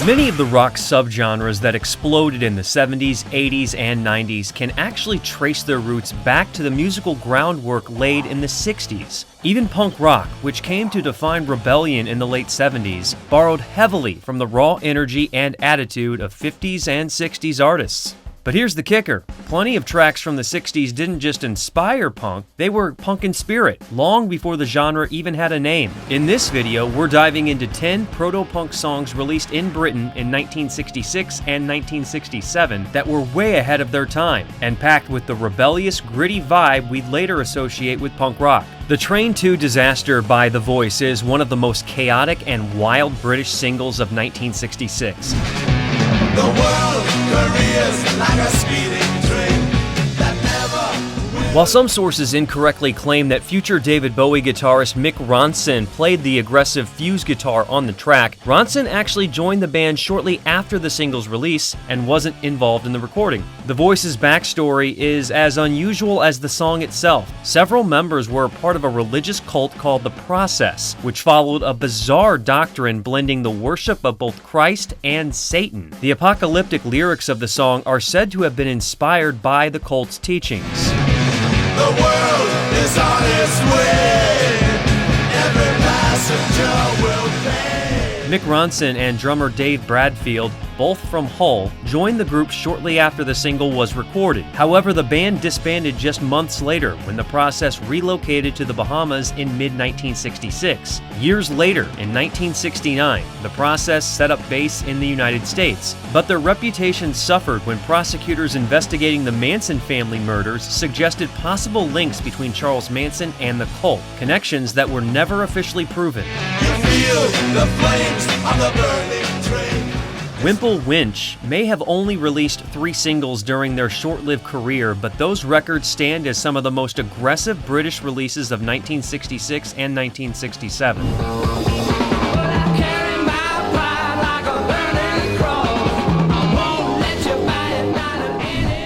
Many of the rock subgenres that exploded in the 70s, 80s, and 90s can actually trace their roots back to the musical groundwork laid in the 60s. Even punk rock, which came to define rebellion in the late 70s, borrowed heavily from the raw energy and attitude of 50s and 60s artists. But here's the kicker. Plenty of tracks from the 60s didn't just inspire punk, they were punk in spirit, long before the genre even had a name. In this video, we're diving into 10 proto-punk songs released in Britain in 1966 and 1967 that were way ahead of their time, and packed with the rebellious, gritty vibe we'd later associate with punk rock. The Train to Disaster by The Voice is one of the most chaotic and wild British singles of 1966. The world careers like a speeding train that never... While some sources incorrectly claim that future David Bowie guitarist Mick Ronson played the aggressive fuzz guitar on the track, Ronson actually joined the band shortly after the single's release and wasn't involved in the recording. The Voice's backstory is as unusual as the song itself. Several members were part of a religious cult called The Process, which followed a bizarre doctrine blending the worship of both Christ and Satan. The apocalyptic lyrics of the song are said to have been inspired by the cult's teachings. The world is on its way. Every passenger will pay. Mick Ronson and drummer Dave Bradfield, both from Hull, joined the group shortly after the single was recorded. However, the band disbanded just months later when The Process relocated to the Bahamas in mid-1966. Years later, in 1969, The Process set up base in the United States, but their reputation suffered when prosecutors investigating the Manson family murders suggested possible links between Charles Manson and the cult, connections that were never officially proven. You feel the flames on the burning train. Wimple, Winch may have only released 3 singles during their short-lived career, but those records stand as some of the most aggressive British releases of 1966 and 1967.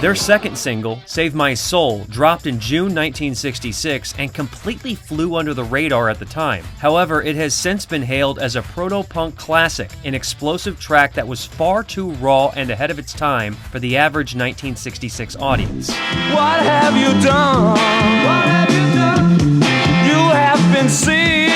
Their second single, Save My Soul, dropped in June 1966 and completely flew under the radar at the time. However, it has since been hailed as a proto-punk classic, an explosive track that was far too raw and ahead of its time for the average 1966 audience. What have you done? What have you done? You have been seen.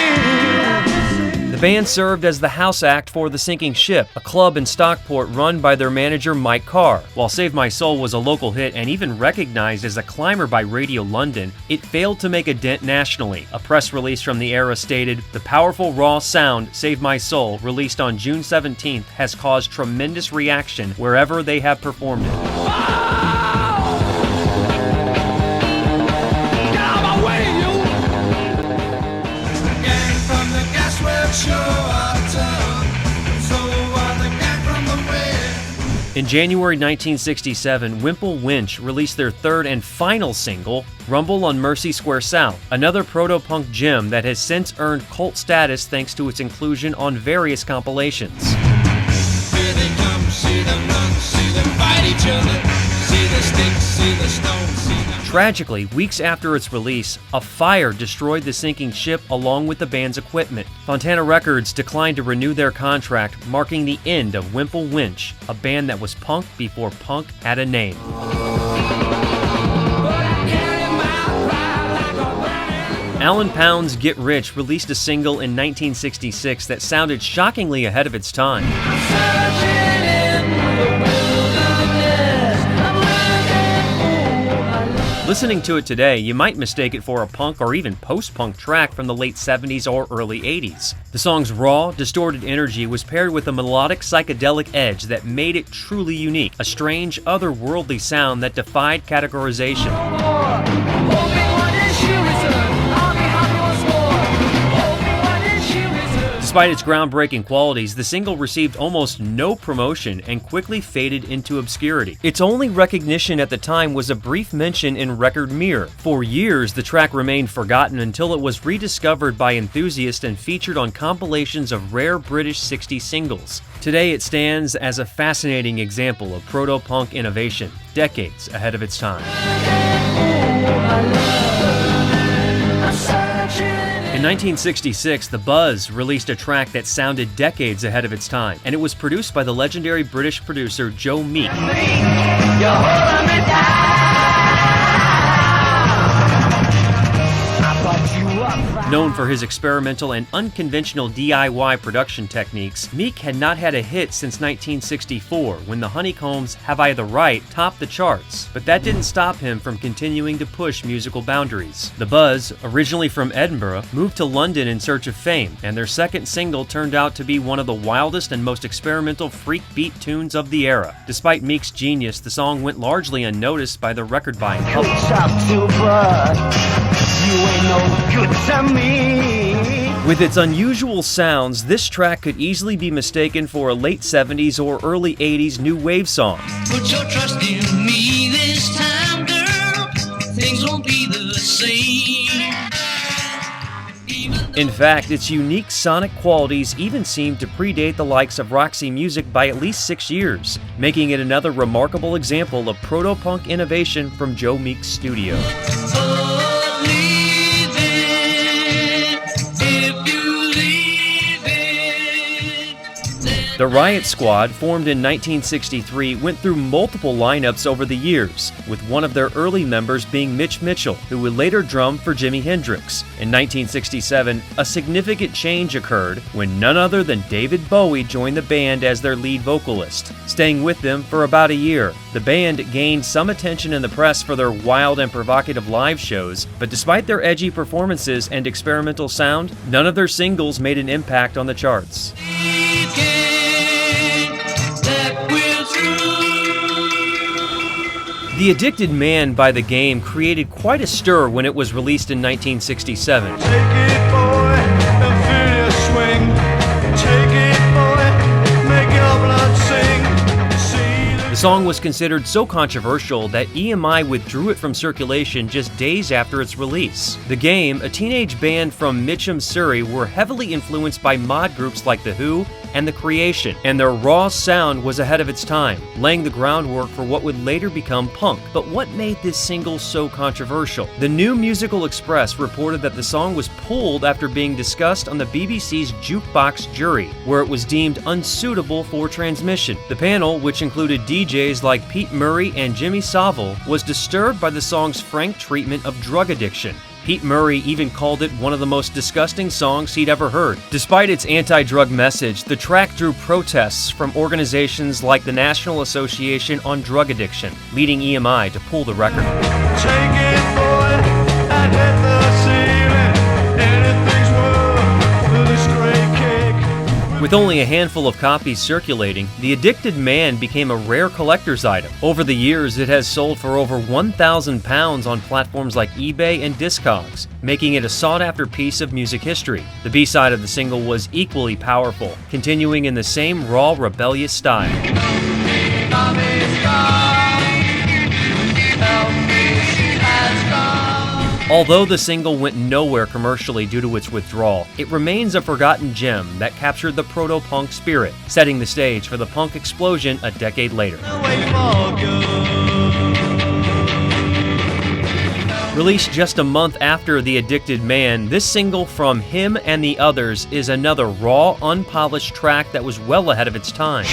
The band served as the house act for The Sinking Ship, a club in Stockport run by their manager Mike Carr. While Save My Soul was a local hit and even recognized as a climber by Radio London, it failed to make a dent nationally. A press release from the era stated, "The powerful raw sound, Save My Soul, released on June 17th, has caused tremendous reaction wherever they have performed it." In January 1967, Wimple, Winch released their third and final single, Rumble on Mercy Square South, another proto-punk gem that has since earned cult status thanks to its inclusion on various compilations. Here they come, see them run, see them fight each other, see the sticks, see the stones, see them... Tragically, weeks after its release, a fire destroyed the sinking ship along with the band's equipment. Fontana Records declined to renew their contract, marking the end of Wimple, Winch, a band that was punk before punk had a name. Alan Pound's Get Rich released a single in 1966 that sounded shockingly ahead of its time. Listening to it today, you might mistake it for a punk or even post-punk track from the late 70s or early 80s. The song's raw, distorted energy was paired with a melodic psychedelic edge that made it truly unique, a strange, otherworldly sound that defied categorization. Despite its groundbreaking qualities, the single received almost no promotion and quickly faded into obscurity. Its only recognition at the time was a brief mention in Record Mirror. For years, the track remained forgotten until it was rediscovered by enthusiasts and featured on compilations of rare British 60s singles. Today, it stands as a fascinating example of proto-punk innovation, decades ahead of its time. In 1966, The Buzz released a track that sounded decades ahead of its time, and it was produced by the legendary British producer Joe Meek. Known for his experimental and unconventional DIY production techniques, Meek had not had a hit since 1964 when the Honeycombs' Have I the Right topped the charts, but that didn't stop him from continuing to push musical boundaries. The Buzz, originally from Edinburgh, moved to London in search of fame, and their second single turned out to be one of the wildest and most experimental freak beat tunes of the era. Despite Meek's genius, the song went largely unnoticed by the record-buying public. With its unusual sounds, this track could easily be mistaken for a late 70s or early 80s new wave song. Put your trust in me this time, girl. Things won't be the same. In fact, its unique sonic qualities even seem to predate the likes of Roxy Music by at least 6 years, making it another remarkable example of proto-punk innovation from Joe Meek's studio. The Riot Squad, formed in 1963, went through multiple lineups over the years, with one of their early members being Mitch Mitchell, who would later drum for Jimi Hendrix. In 1967, a significant change occurred when none other than David Bowie joined the band as their lead vocalist. Staying with them for about a year, the band gained some attention in the press for their wild and provocative live shows, but despite their edgy performances and experimental sound, none of their singles made an impact on the charts. The Addicted Man by The Game created quite a stir when it was released in 1967. Take it, boy, and feel your swing. Take it, boy, make your blood sing. See The song was considered so controversial that EMI withdrew it from circulation just days after its release. The Game, a teenage band from Mitcham, Surrey, were heavily influenced by mod groups like The Who and The Creation, and their raw sound was ahead of its time, laying the groundwork for what would later become punk. But what made this single so controversial? The New Musical Express reported that the song was pulled after being discussed on the BBC's Jukebox Jury, where it was deemed unsuitable for transmission. The panel, which included DJs like Pete Murray and Jimmy Savile, was disturbed by the song's frank treatment of drug addiction. Pete Murray even called it one of the most disgusting songs he'd ever heard. Despite its anti-drug message, the track drew protests from organizations like the National Association on Drug Addiction, leading EMI to pull the record. take it, boy, and hit the ceiling. Anything's worth the stray cake. With only a handful of copies circulating, The Addicted Man became a rare collector's item. Over the years, it has sold for over £1,000 on platforms like eBay and Discogs, making it a sought-after piece of music history. The B-side of the single was equally powerful, continuing in the same raw, rebellious style. Although the single went nowhere commercially due to its withdrawal, it remains a forgotten gem that captured the proto-punk spirit, setting the stage for the punk explosion a decade later. Released just a month after The Addicted Man, this single from Him and the Others is another raw, unpolished track that was well ahead of its time.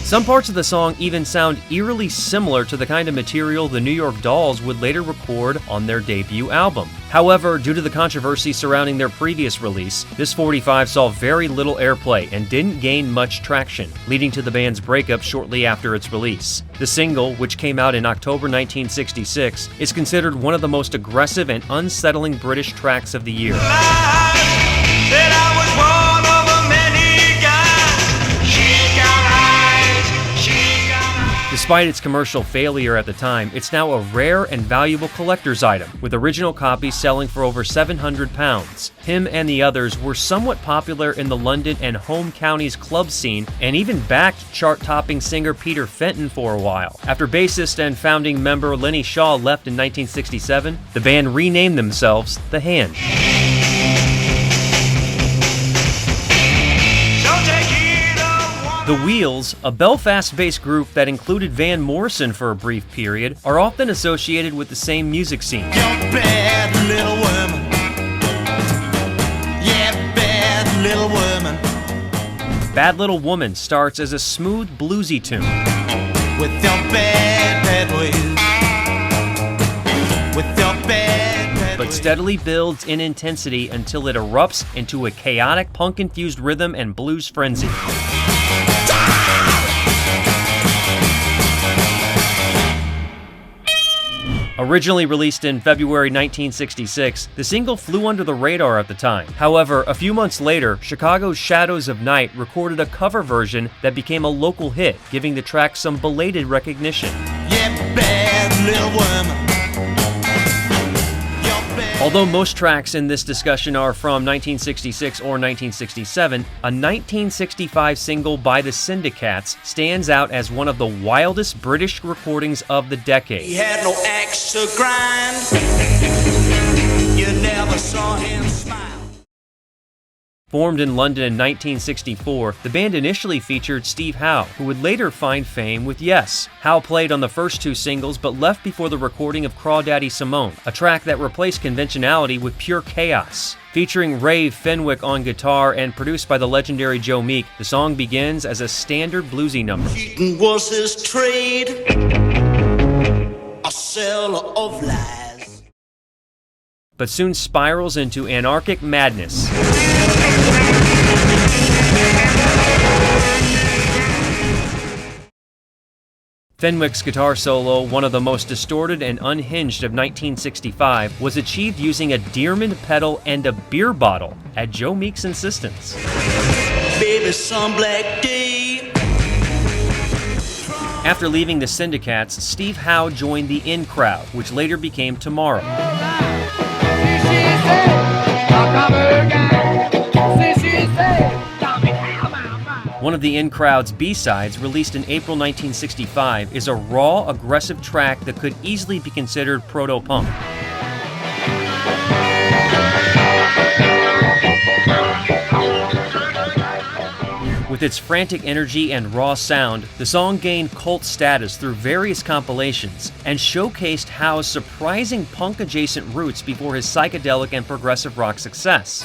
Some parts of the song even sound eerily similar to the kind of material the New York Dolls would later record on their debut album. However, due to the controversy surrounding their previous release, this 45 saw very little airplay and didn't gain much traction, leading to the band's breakup shortly after its release. The single, which came out in October 1966, is considered one of the most aggressive and unsettling British tracks of the year. Despite its commercial failure at the time, it's now a rare and valuable collector's item, with original copies selling for over £700. Him and the Others were somewhat popular in the London and home counties club scene, and even backed chart-topping singer Peter Fenton for a while. After bassist and founding member Lenny Shaw left in 1967, the band renamed themselves The Hand. The Wheels, a Belfast-based group that included Van Morrison for a brief period, are often associated with the same music scene. You're bad little woman. Yeah, bad little woman. Bad Little Woman starts as a smooth bluesy tune. With your bad ways. With your bad But ways. steadily builds in intensity until it erupts into a chaotic punk-infused rhythm and blues frenzy. Originally released in February 1966, the single flew under the radar at the time. However, a few months later, Chicago's Shadows of Night recorded a cover version that became a local hit, giving the track some belated recognition. Yeah, bad little woman. Although most tracks in this discussion are from 1966 or 1967, a 1965 single by the Syndicats stands out as one of the wildest British recordings of the He decade. had no axe to grind. You never saw him smile. Formed in London in 1964, the band initially featured Steve Howe, who would later find fame with Yes. Howe played on the first two singles but left before the recording of Crawdaddy Simone, a track that replaced conventionality with pure chaos. Featuring Ray Fenwick on guitar and produced by the legendary Joe Meek, the song begins as a standard bluesy number. Cheating was his trade, a seller of lies. But soon spirals into anarchic madness. Fenwick's guitar solo, one of the most distorted and unhinged of 1965, was achieved using a Dearman pedal and a beer bottle, at Joe Meek's insistence. Baby, some black day. After leaving the Syndicats, Steve Howe joined the In Crowd, which later became Tomorrow. One of the In Crowd's B-sides, released in April 1965, is a raw, aggressive track that could easily be considered proto-punk. With its frantic energy and raw sound, the song gained cult status through various compilations and showcased Howe's surprising punk-adjacent roots before his psychedelic and progressive rock success.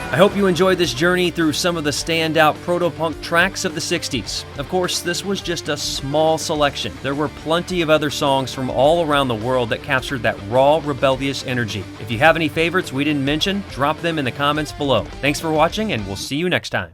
I hope you enjoyed this journey through some of the standout proto-punk tracks of the 60s. Of course, this was just a small selection. There were plenty of other songs from all around the world that captured that raw, rebellious energy. If you have any favorites we didn't mention, drop them in the comments below. Thanks for watching, and we'll see you next time.